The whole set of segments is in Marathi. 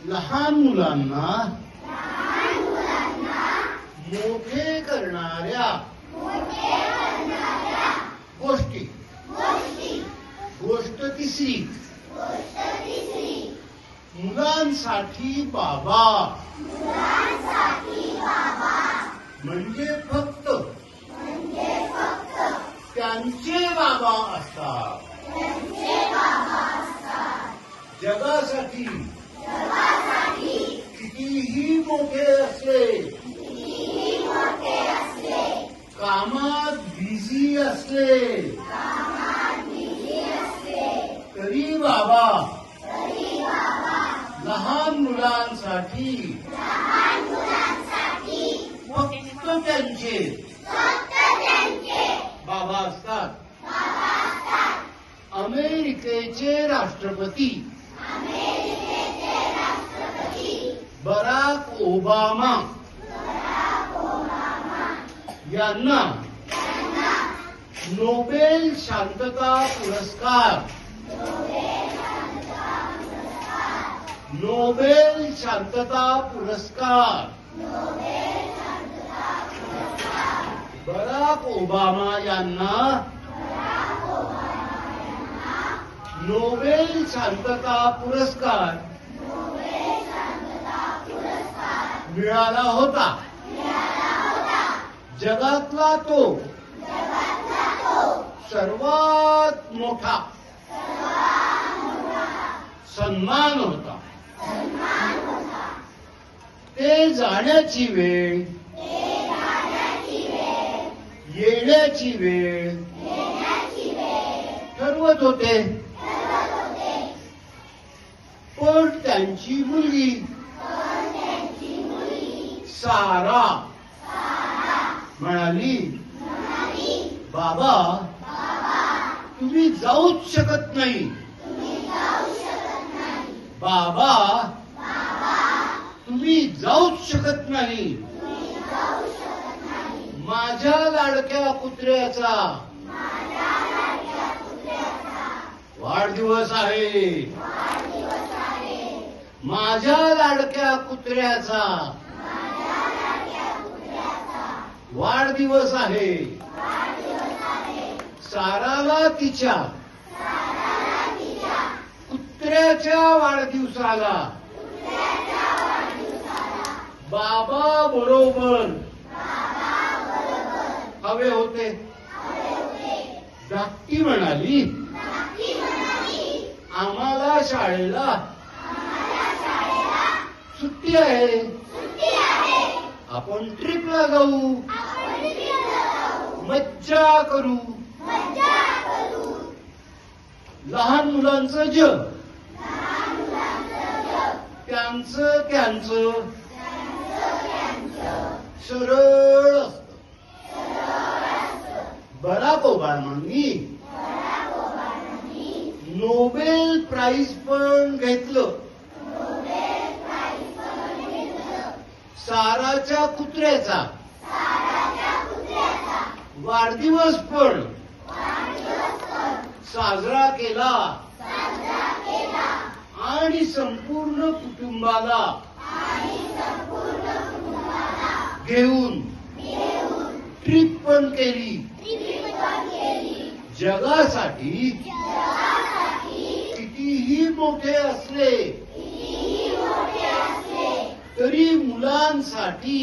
लहान मुलांना मोठे करणाऱ्या गोष्टी. गोष्ट तिसरी, मुलांसाठी बाबा म्हणजे फक्त त्यांचे बाबा असतात. जगासाठी कितीही मोठे असले, कामात बिझी असले, तरी बाबा लहान मुलांसाठी फक्त त्यांचे बाबा असतात. अमेरिकेचे राष्ट्रपती बराक ओबामा यांना नोबेल शांतता पुरस्कार बराक ओबामा यांना नोबेल शांतता पुरस्कार मिळाला होता. जगातला तो सर्वात मोठा सन्मान होता. ते जाण्याची वेळ, येण्याची वेळ ठरवत होते. पण त्यांची मुलगी सारा म्हणाली, बाबा तुम्ही जाऊच शकत नाही. बाबा तुम्ही जाऊच शकत नाही. माझ्या लाडक्या कुत्र्याचा वाढदिवस आहे. माझ्या लाडक्या कुत्र्याचा वाढदिवस आहे. साराला तिच्या कुत्र्याच्या वाढदिवसाला बाबा बरोबर हवे होते. धाकटी म्हणाली, आम्हाला शाळेला सुट्टी आहे. आपण ट्रिपला जाऊ, मज्जा करू. लहान मुलांचं जग त्यांचं सरळ असतं. बराक ओबामांनी नोबेल प्राइज पण घेतलं. साराच्या कुत्र्याचा वाढदिवस पण साजरा केला आणि संपूर्ण कुटुंबाला घेऊन ट्रिप पण केली. जगासाठी कितीही मोठे असले तरी मुलांसाठी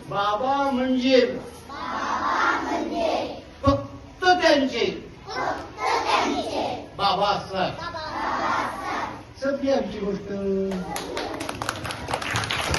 बाबा म्हणजे फक्त त्यांचे बाबा असतात. सगळी आमची गोष्ट